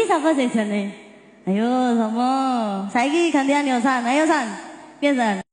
Saiki sapa sing jane? Ayo, sama. Saiki gantian Yosan. Ayo San. Piye San?